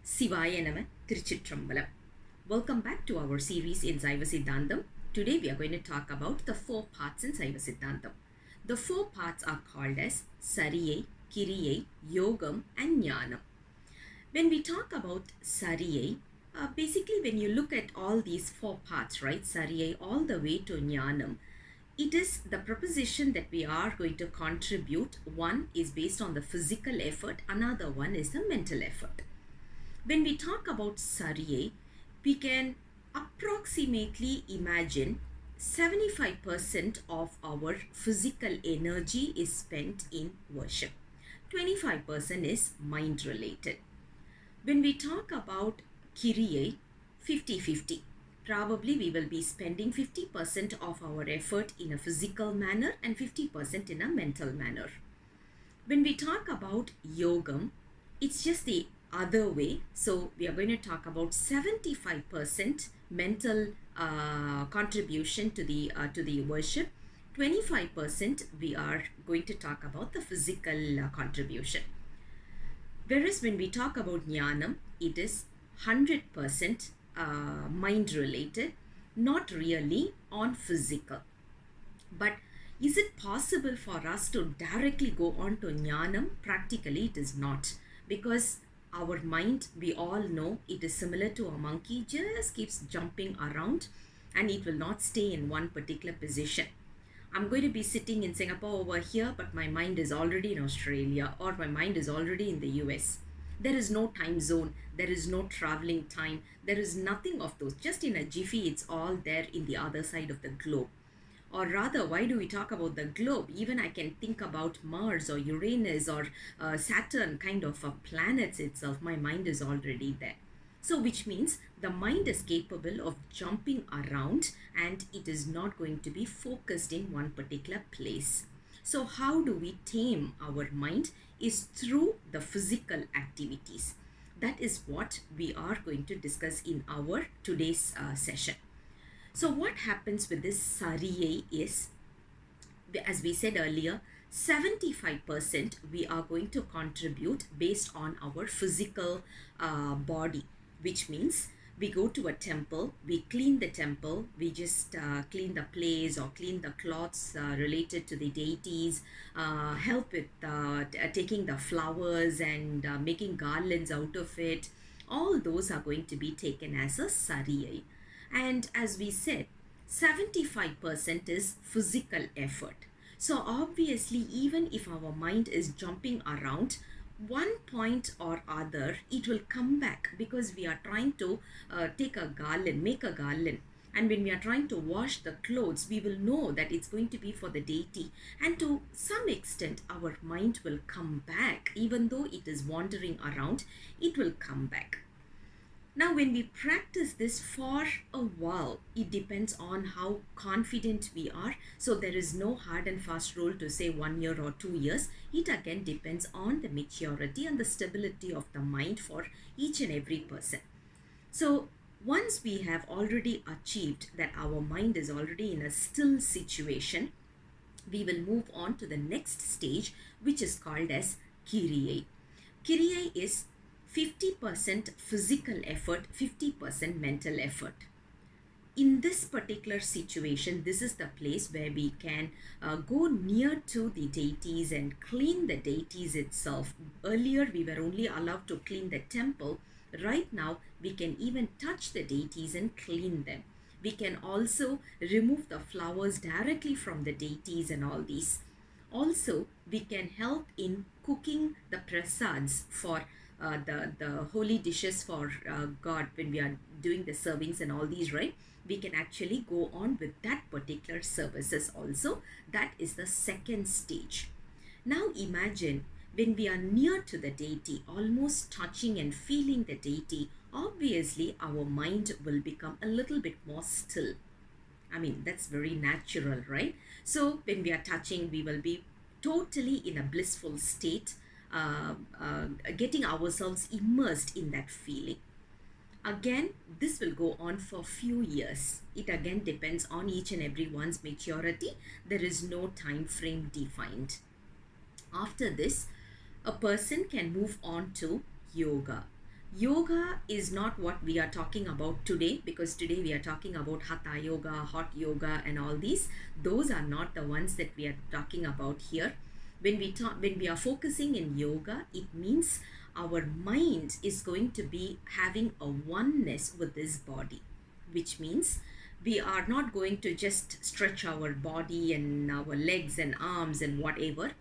Sivaya Nama Tiruchitrambalam. Welcome back to our series in Saiva Siddhantam. Today we are going to talk about the four parts in Saiva Siddhantam. The four parts are called as Sariyai, Kiriyai, Yogam and Jnanam. When we talk about Sariyai, basically when you look at all these four parts, right, Sariyai all the way to Jnanam, it is the proposition that we are going to contribute. One is based on the physical effort, another one is the mental effort. When we talk about Sariyai, we can approximately imagine 75% of our physical energy is spent in worship. 25% is mind related. When we talk about Kiryat, 50-50. Probably we will be spending 50% of our effort in a physical manner and 50% in a mental manner. When we talk about Yogam, it's just the other way. So we are going to talk about 75% mental contribution to the worship. 25% we are going to talk about the physical contribution. Whereas when we talk about Jnanam, it is 100% mind related, not really on physical. But is it possible for us to directly go on to Jnanam? Practically, it is not, because our mind, we all know, it is similar to a monkey, just keeps jumping around and it will not stay in one particular position. I'm going to be sitting in Singapore over here, but my mind is already in Australia, or my mind is already in the US. There is no time zone, there is no traveling time, there is nothing of those. Just in a jiffy, it's all there in the other side of the globe. Or rather, why do we talk about the globe? Even I can think about Mars or Uranus or Saturn, kind of planets itself. My mind is already there. So which means the mind is capable of jumping around and it is not going to be focused in one particular place. So how do we tame our mind is through the physical activities. That is what we are going to discuss in our today's session. So what happens with this Sariyai is, as we said earlier, 75% we are going to contribute based on our physical body, which means we go to a temple, we clean the temple, we just clean the place or clean the cloths related to the deities, help with taking the flowers and making garlands out of it. All those are going to be taken as a Sariyai. And as we said, 75% is physical effort. So obviously, even if our mind is jumping around, one point or other, it will come back, because we are trying to take a garland, make a garland. And when we are trying to wash the clothes, we will know that it's going to be for the deity. And to some extent, our mind will come back. Even though it is wandering around, it will come back. Now, when we practice this for a while, it depends on how confident we are. So there is no hard and fast rule to say 1 year or 2 years. It again depends on the maturity and the stability of the mind for each and every person. So once we have already achieved that our mind is already in a still situation, we will move on to the next stage, which is called as Kiryat. Kiryat is 50% physical effort, 50% mental effort. In this particular situation, this is the place where we can go near to the deities and clean the deities itself. Earlier, we were only allowed to clean the temple. Right now, we can even touch the deities and clean them. We can also remove the flowers directly from the deities and all these. Also, we can help in cooking the prasads for the holy dishes for God. When we are doing the servings and all these, right, we can actually go on with that particular services also. That is the second stage. Now imagine when we are near to the deity, almost touching and feeling the deity, obviously our mind will become a little bit more still. I mean, that's very natural, right? So when we are touching, we will be totally in a blissful state, getting ourselves immersed in that feeling. Again, this will go on for few years. It again depends on each and everyone's maturity. There is no time frame defined. After this, a person can move on to yoga. Yoga is not what we are talking about today, because today we are talking about hatha yoga, hot yoga, and all these. Those are not the ones that we are talking about here. When we are focusing in yoga, it means our mind is going to be having a oneness with this body, which means we are not going to just stretch our body and our legs and arms and whatever.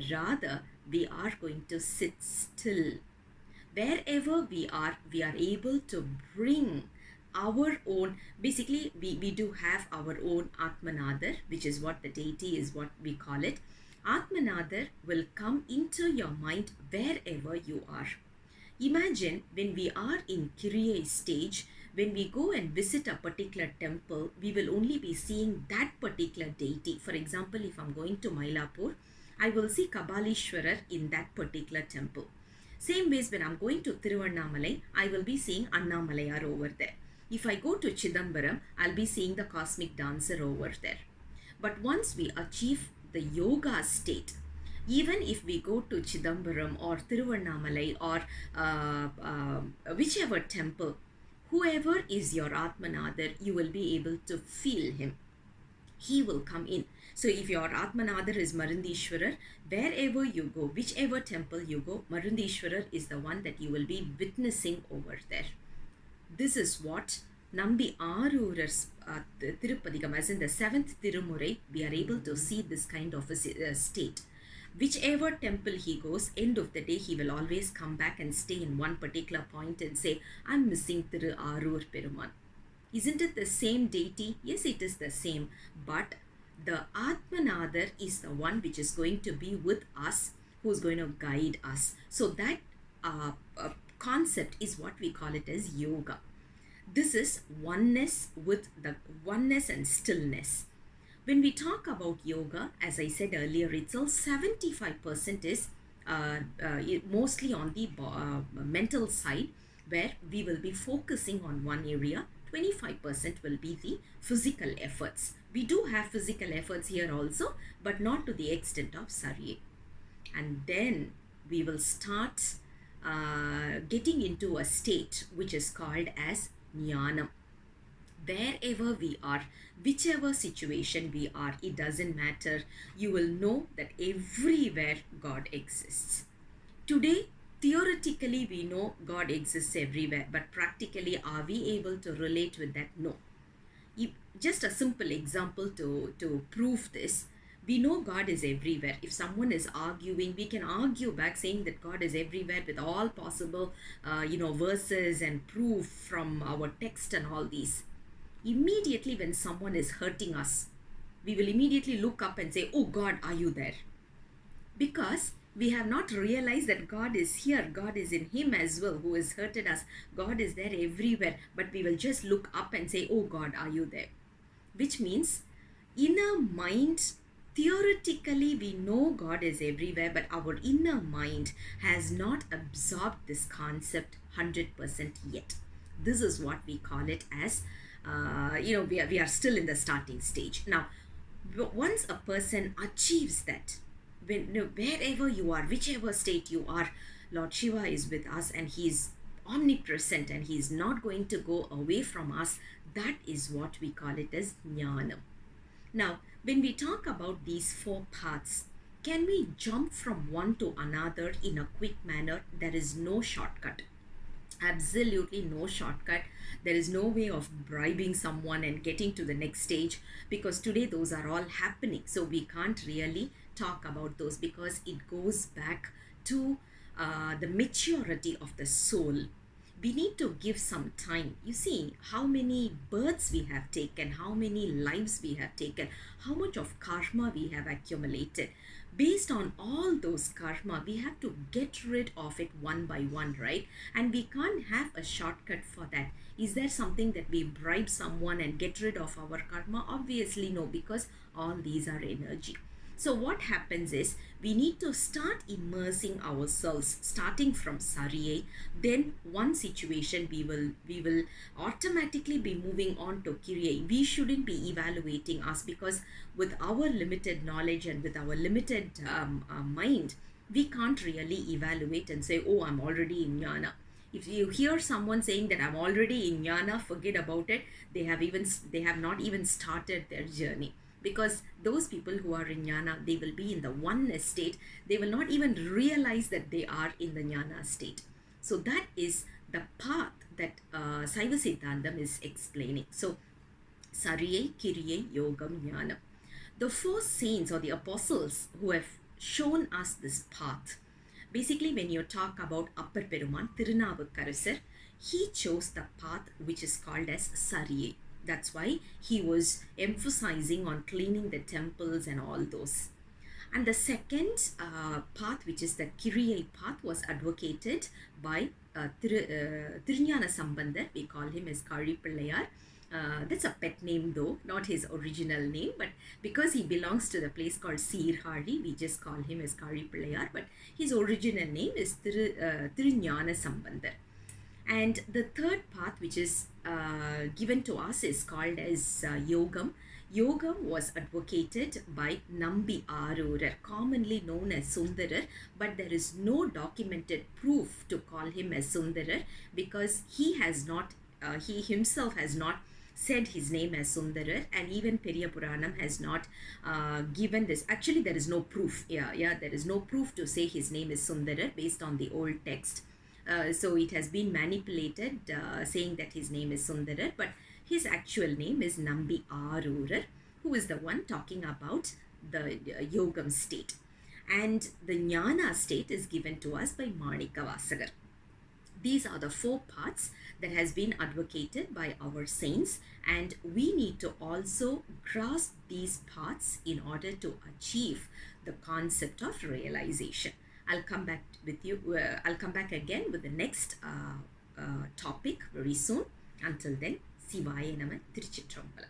Rather, we are going to sit still. Wherever we are able to bring our own, basically we do have our own Atmanada, which is what the deity is, what we call it. Atmanada will come into your mind wherever you are. Imagine when we are in Kiriya stage, when we go and visit a particular temple, we will only be seeing that particular deity. For example, if I'm going to Mylapore, I will see Kabalishwarar in that particular temple. Same ways, when I'm going to Tiruvannamalai, I will be seeing Annamalayar over there. If I go to Chidambaram, I'll be seeing the cosmic dancer over there. But once we achieve the yoga state, even if we go to Chidambaram or Tiruvannamalai or whichever temple, whoever is your Atmanadar, you will be able to feel him. He will come in. So if your Atmanadar is Marundishwarar, wherever you go, whichever temple you go, Marundishwarar is the one that you will be witnessing over there. This is what Nambi Arurar's Tirupadigam, as in the 7th Tirumurai, we are able to see this kind of a state. Whichever temple he goes, end of the day, he will always come back and stay in one particular point and say, I'm missing Tiru Arur Peruman. Isn't it the same deity? Yes, it is the same. But the Atmanadar is the one which is going to be with us, who is going to guide us. So that concept is what we call it as yoga. This is oneness with the oneness and stillness. When we talk about yoga, as I said earlier itself, 75% is mostly on the mental side, where we will be focusing on one area. 25% will be the physical efforts. We do have physical efforts here also, but not to the extent of Sarye. And then we will start getting into a state which is called as Jnanam. Wherever we are, whichever situation we are, it doesn't matter. You will know that everywhere God exists. Today, theoretically, we know God exists everywhere, but practically, are we able to relate with that? No. Just a simple example to prove this. We know God is everywhere. If someone is arguing, we can argue back saying that God is everywhere with all possible, verses and proof from our text and all these. Immediately when someone is hurting us, we will immediately look up and say, oh God, are you there? Because we have not realized that God is here. God is in him as well, who has hurted us. God is there everywhere. But we will just look up and say, oh God, are you there? Which means, inner mind, theoretically we know God is everywhere, but our inner mind has not absorbed this concept 100% yet. This is what we call it as, we are still in the starting stage. Now, once a person achieves that, wherever you are, whichever state you are, Lord Shiva is with us and he is omnipresent and he is not going to go away from us. That is what we call it as Jnanam. Now, when we talk about these 4 paths, can we jump from one to another in a quick manner? There is no shortcut. Absolutely no shortcut. There is no way of bribing someone and getting to the next stage, because today those are all happening. So we can't really talk about those, because it goes back to the maturity of the soul. We need to give some time. You see how many births we have taken, how many lives we have taken, how much of karma we have accumulated. Based on all those karma, we have to get rid of it one by one, right? And we can't have a shortcut for that. Is there something that we bribe someone and get rid of our karma? Obviously no, because all these are energy. So what happens is, we need to start immersing ourselves, starting from Sarye. Then one situation we will automatically be moving on to Kiriya. We shouldn't be evaluating us, because with our limited knowledge and with our limited mind, we can't really evaluate and say, oh, I'm already in Jnana. If you hear someone saying that I'm already in jnana, forget about it. They have not even started their journey, because those people who are in jnana, they will be in the oneness state. They will not even realize that they are in the jnana state. So that is the path that Saiva Siddhantam is explaining. So Sariye, Kiriye, Yogam, Jnanam. The four saints or the apostles who have shown us this path. Basically, when you talk about Appar Peruman, Tirunavukkarasar, he chose the path which is called as Sariye. That's why he was emphasizing on cleaning the temples and all those. And the second path, which is the Kiriya path, was advocated by Tirunjana Sambandar. We call him as Kari Pillayar. That's a pet name though, not his original name, but because he belongs to the place called Sirhari, we just call him as Kari Pillayar, but his original name is Tirunjana Sambandar. And the third path, which is given to us, is called as Yogam. Yogam was advocated by Nambi Arurar, commonly known as Sundarar, but there is no documented proof to call him as Sundarar, because he himself has not said his name as Sundarar, and even Periya Puranam has not given this. Actually, there is no proof. There is no proof to say his name is Sundarar based on the old text. So it has been manipulated, saying that his name is Sundarar, but his actual name is Nambi Arurar, who is the one talking about the Yogam state. And the Jnana state is given to us by Manika Vasagar. These are the four paths that has been advocated by our saints, and we need to also grasp these paths in order to achieve the concept of realization. I'll come back with you. I'll come back again with the next topic very soon. Until then, Sivaya Nama, Tiruchitrambalam.